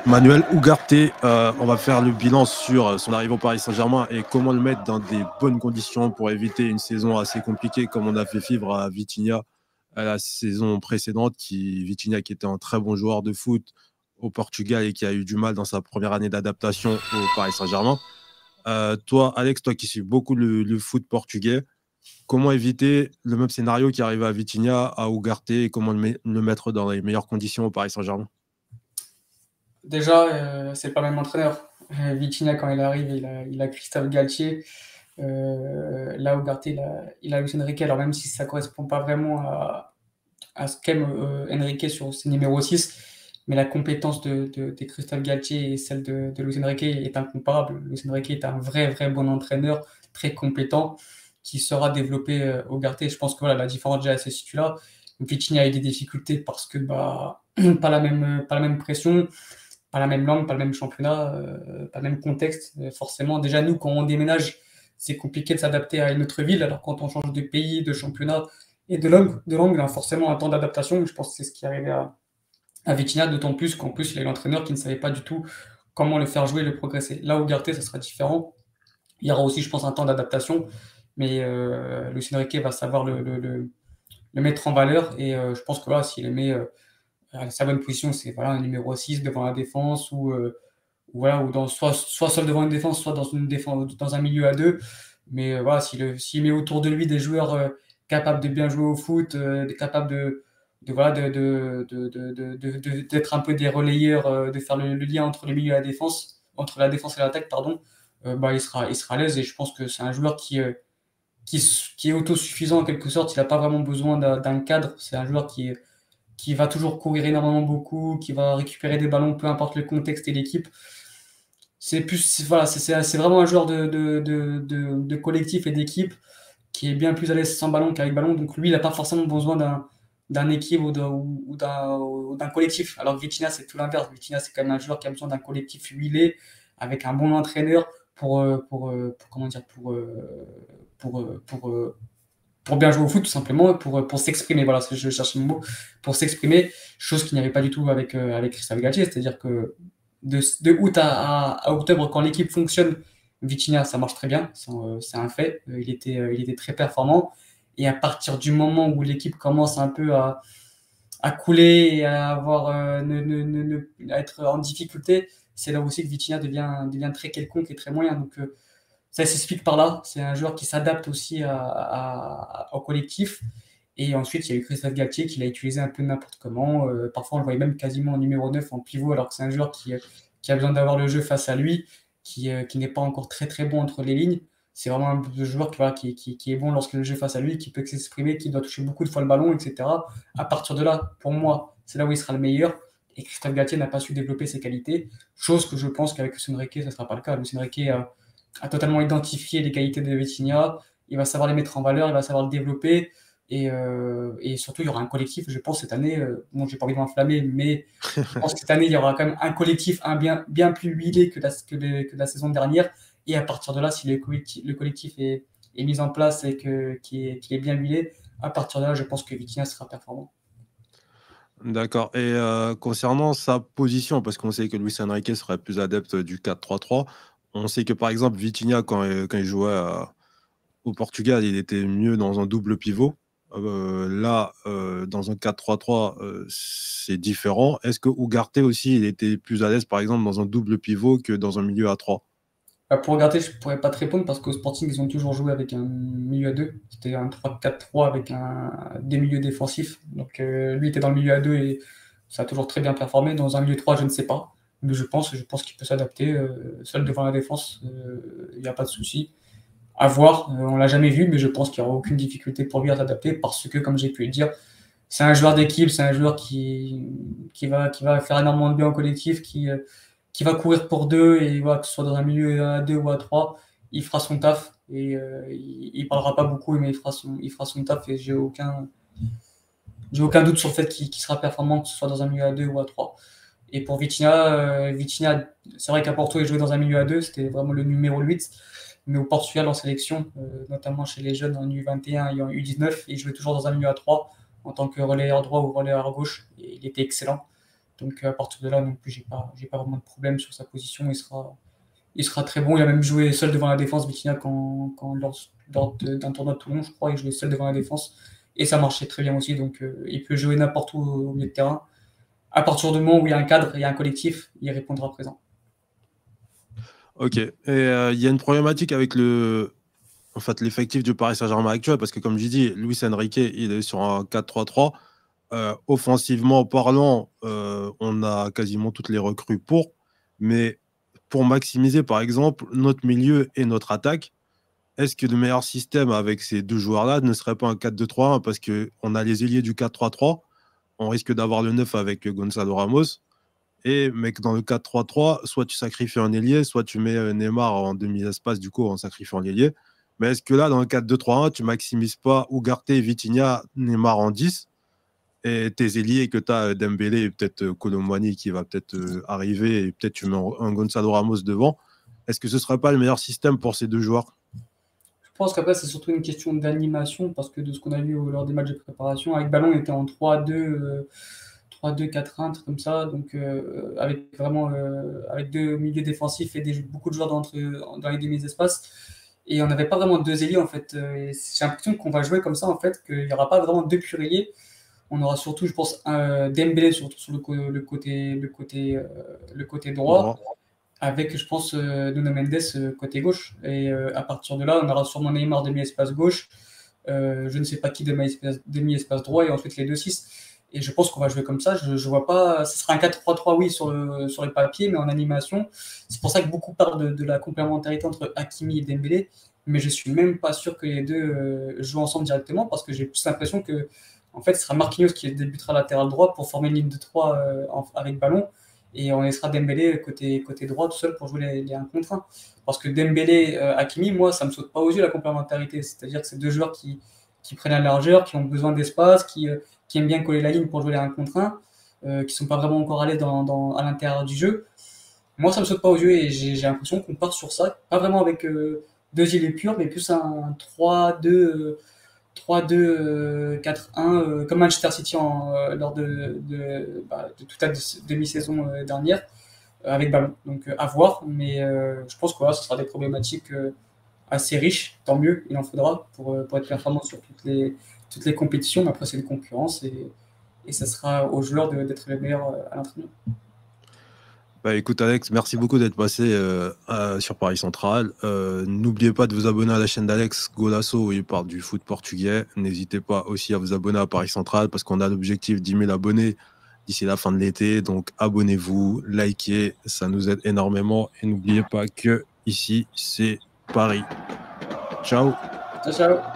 Manuel Ugarte, on va faire le bilan sur son arrivée au Paris Saint-Germain et comment le mettre dans des bonnes conditions pour éviter une saison assez compliquée comme on a fait vivre à Vitinha à la saison précédente. Vitinha qui était un très bon joueur de foot au Portugal et qui a eu du mal dans sa première année d'adaptation au Paris Saint-Germain. Toi, Alex, toi qui suis beaucoup le foot portugais, comment éviter le même scénario qui arrive à Vitinha, à Ugarte et comment le mettre dans les meilleures conditions au Paris Saint-Germain? Déjà, c'est pas le même entraîneur. Vitinha, quand il arrive, il a Christophe Galtier. Là, Ugarte, il a Luis Enrique. Alors, même si ça correspond pas vraiment à ce qu'aime Enrique sur ses numéros 6, mais la compétence de Christophe Galtier et celle de Luis Enrique est incomparable. Luis Enrique est un vrai bon entraîneur, très compétent, qui saura développer Ugarte. Je pense que voilà, la différence déjà, c'est celui-là. Vitinha a eu des difficultés parce que bah, pas la même pression, pas la même langue, pas le même championnat, pas le même contexte. Forcément, déjà, nous, quand on déménage, c'est compliqué de s'adapter à une autre ville. Alors, quand on change de pays, de championnat et de langue, il y a forcément un temps d'adaptation. Je pense que c'est ce qui est arrivé à Vitinha, d'autant plus qu'en plus, il a eu l'entraîneur qui ne savait pas du tout comment le faire jouer et le progresser. Là, où Ugarte, ça sera différent. Il y aura aussi, je pense, un temps d'adaptation. Mais Luis Enrique va savoir le mettre en valeur. Et je pense que là, s'il le met à sa bonne position, c'est voilà, un numéro 6 devant la défense ou voilà, ou soit seul devant une défense, soit dans un milieu à deux. Mais voilà, s'il met autour de lui des joueurs capables de bien jouer au foot, capables voilà, d'être un peu des relayeurs, de faire le lien entre le milieu et la défense, entre la défense et l'attaque, pardon, bah, il sera à l'aise. Et je pense que c'est un joueur qui est autosuffisant en quelque sorte. Il n'a pas vraiment besoin d'un cadre. C'est un joueur qui va toujours courir énormément beaucoup, qui va récupérer des ballons, peu importe le contexte et l'équipe. Voilà, c'est vraiment un joueur de collectif et d'équipe qui est bien plus à l'aise sans ballon qu'avec ballon. Donc lui, il n'a pas forcément besoin d'un équipe ou d'un collectif. Alors que Vitinha, c'est tout l'inverse. Vitinha, c'est quand même un joueur qui a besoin d'un collectif huilé, avec un bon entraîneur comment dire, pour bien jouer au foot, tout simplement, pour s'exprimer. Voilà, je cherche mon mot, pour s'exprimer, chose qu'il n'y avait pas du tout avec Christophe Galtier. C'est-à-dire que de août à octobre, quand l'équipe fonctionne, Vitinha, ça marche très bien, c'est un fait. Il était très performant. Et à partir du moment où l'équipe commence un peu à couler et à avoir, à être en difficulté, c'est là aussi que Vitinha devient très quelconque et très moyen. Donc, ça s'explique par là. C'est un joueur qui s'adapte aussi au collectif. Et ensuite, il y a eu Christophe Galtier qui l'a utilisé un peu n'importe comment. Parfois, on le voyait même quasiment en numéro 9 en pivot, alors que c'est un joueur qui a besoin d'avoir le jeu face à lui, qui n'est pas encore très bon entre les lignes. C'est vraiment un joueur voilà, qui est bon lorsque le jeu est face à lui, qui peut s'exprimer, qui doit toucher beaucoup de fois le ballon, etc. À partir de là, pour moi, c'est là où il sera le meilleur. Et Christophe Galtier n'a pas su développer ses qualités, chose que je pense qu'avec Luis Enrique, ça ne sera pas le cas. Luis Enrique a totalement identifié les qualités de Vitinha, il va savoir les mettre en valeur, il va savoir le développer, et surtout, il y aura un collectif, je pense, cette année, bon, j'ai pas envie de m'enflammer, mais je pense que cette année, il y aura quand même un collectif bien plus huilé que la saison dernière, et à partir de là, si le collectif est mis en place et qu'il est bien huilé, à partir de là, je pense que Vitinha sera performant. D'accord. Et concernant sa position, parce qu'on sait que Luis Enrique serait plus adepte du 4-3-3, on sait que par exemple Vitinha, quand il jouait au Portugal, il était mieux dans un double pivot. Là, dans un 4-3-3, c'est différent. Est-ce que Ugarte aussi, il était plus à l'aise, par exemple, dans un double pivot que dans un milieu à 3? Pour regarder, je pourrais pas te répondre parce qu'au Sporting, ils ont toujours joué avec un milieu à deux. C'était un 3-4-3 avec des milieux défensifs. Donc lui était dans le milieu à deux et ça a toujours très bien performé. Dans un milieu 3, je ne sais pas. Mais je pense qu'il peut s'adapter. Seul devant la défense, il n'y a pas de souci. À voir, on l'a jamais vu, mais je pense qu'il n'y aura aucune difficulté pour lui à s'adapter parce que, comme j'ai pu le dire, c'est un joueur d'équipe, c'est un joueur qui va faire énormément de bien au collectif, qui va courir pour deux, et voilà, que ce soit dans un milieu à deux ou à trois, il fera son taf et il parlera pas beaucoup, mais il fera son taf et j'ai aucun doute sur le fait qu'il sera performant, que ce soit dans un milieu à deux ou à trois. Et pour Vitinha, c'est vrai qu'à Porto, il jouait dans un milieu à deux, c'était vraiment le numéro 8, mais au Portugal en sélection, notamment chez les jeunes en U21 et en U19, il jouait toujours dans un milieu à trois en tant que relayeur droit ou relayeur gauche, et il était excellent. Donc à partir de là, non plus, j'ai pas vraiment de problème sur sa position. Il sera très bon. Il a même joué seul devant la défense, Vitinha, lors d'un tournoi de Toulon, je crois, il jouait seul devant la défense. Et ça marchait très bien aussi. Donc il peut jouer n'importe où au milieu de terrain. À partir du moment où il y a un cadre, il y a un collectif, il répondra présent. Ok. Et il y a une problématique avec l'effectif du Paris Saint-Germain actuel, parce que comme je dis, Luis Enrique, il est sur un 4-3-3. Offensivement parlant, on a quasiment toutes les recrues pour, mais pour maximiser, par exemple, notre milieu et notre attaque, est-ce que le meilleur système avec ces deux joueurs-là ne serait pas un 4-2-3-1 parce qu'on a les ailiers du 4-3-3, on risque d'avoir le 9 avec Gonzalo Ramos, mais que dans le 4-3-3, soit tu sacrifies un ailier, soit tu mets Neymar en demi-espace, du coup, en sacrifiant l'ailier. Mais est-ce que là, dans le 4-2-3-1, tu maximises pas Ugarte, Vitinha, Neymar en 10 et tes ailiers que tu as Dembélé et peut-être Colomwani qui va peut-être arriver et peut-être tu mets un Gonzalo Ramos devant. Est-ce que ce ne serait pas le meilleur système pour ces deux joueurs? Je pense qu'après, c'est surtout une question d'animation parce que de ce qu'on a vu lors des matchs de préparation, avec ballon, on était en 3-2, 3-2-4-1, un truc comme ça. Donc, avec vraiment avec deux milieux défensifs et beaucoup de joueurs dans les demi-espaces. Et on n'avait pas vraiment deux ailiers en fait. J'ai l'impression qu'on va jouer comme ça en fait, qu'il n'y aura pas vraiment deux purs ailiers. On aura surtout, je pense, Dembélé surtout sur le côté droit, avec, je pense, Nuno Mendes côté gauche. Et à partir de là, on aura sûrement Neymar demi-espace gauche, je ne sais pas qui demi-espace droit, et ensuite les 2-6. Et je pense qu'on va jouer comme ça. Je vois pas. Ce sera un 4-3-3, oui, sur le papier, mais en animation. C'est pour ça que beaucoup parlent de la complémentarité entre Hakimi et Dembélé. Mais je suis même pas sûr que les deux jouent ensemble directement parce que j'ai plus l'impression que en fait, ce sera Marquinhos qui débutera latéral droit pour former une ligne de 3 avec ballon. Et on laissera Dembélé côté droit tout seul pour jouer les 1 contre 1. Parce que Dembélé, Hakimi, moi, ça me saute pas aux yeux la complémentarité. C'est-à-dire que c'est deux joueurs qui prennent la largeur, qui ont besoin d'espace, qui aiment bien coller la ligne pour jouer les 1 contre 1, qui sont pas vraiment encore à l'aise à l'intérieur du jeu. Moi, ça me saute pas aux yeux et j'ai l'impression qu'on part sur ça. Pas vraiment avec deux îles purs, mais plus un 3-2. 3-2-4-1 comme Manchester City lors de toute la demi-saison dernière avec ballon. Donc à voir, mais je pense que voilà, ce sera des problématiques assez riches, tant mieux, il en faudra pour être performant sur toutes les compétitions, mais après c'est une concurrence et ça sera aux joueurs d'être les meilleurs à l'entraînement. Bah, écoute Alex, merci beaucoup d'être passé sur Paris Central. N'oubliez pas de vous abonner à la chaîne d'Alex Golasso où il parle du foot portugais. N'hésitez pas aussi à vous abonner à Paris Central parce qu'on a l'objectif 10 000 abonnés d'ici la fin de l'été. Donc abonnez-vous, likez, ça nous aide énormément. Et n'oubliez pas que ici c'est Paris. Ciao. Ciao, ciao.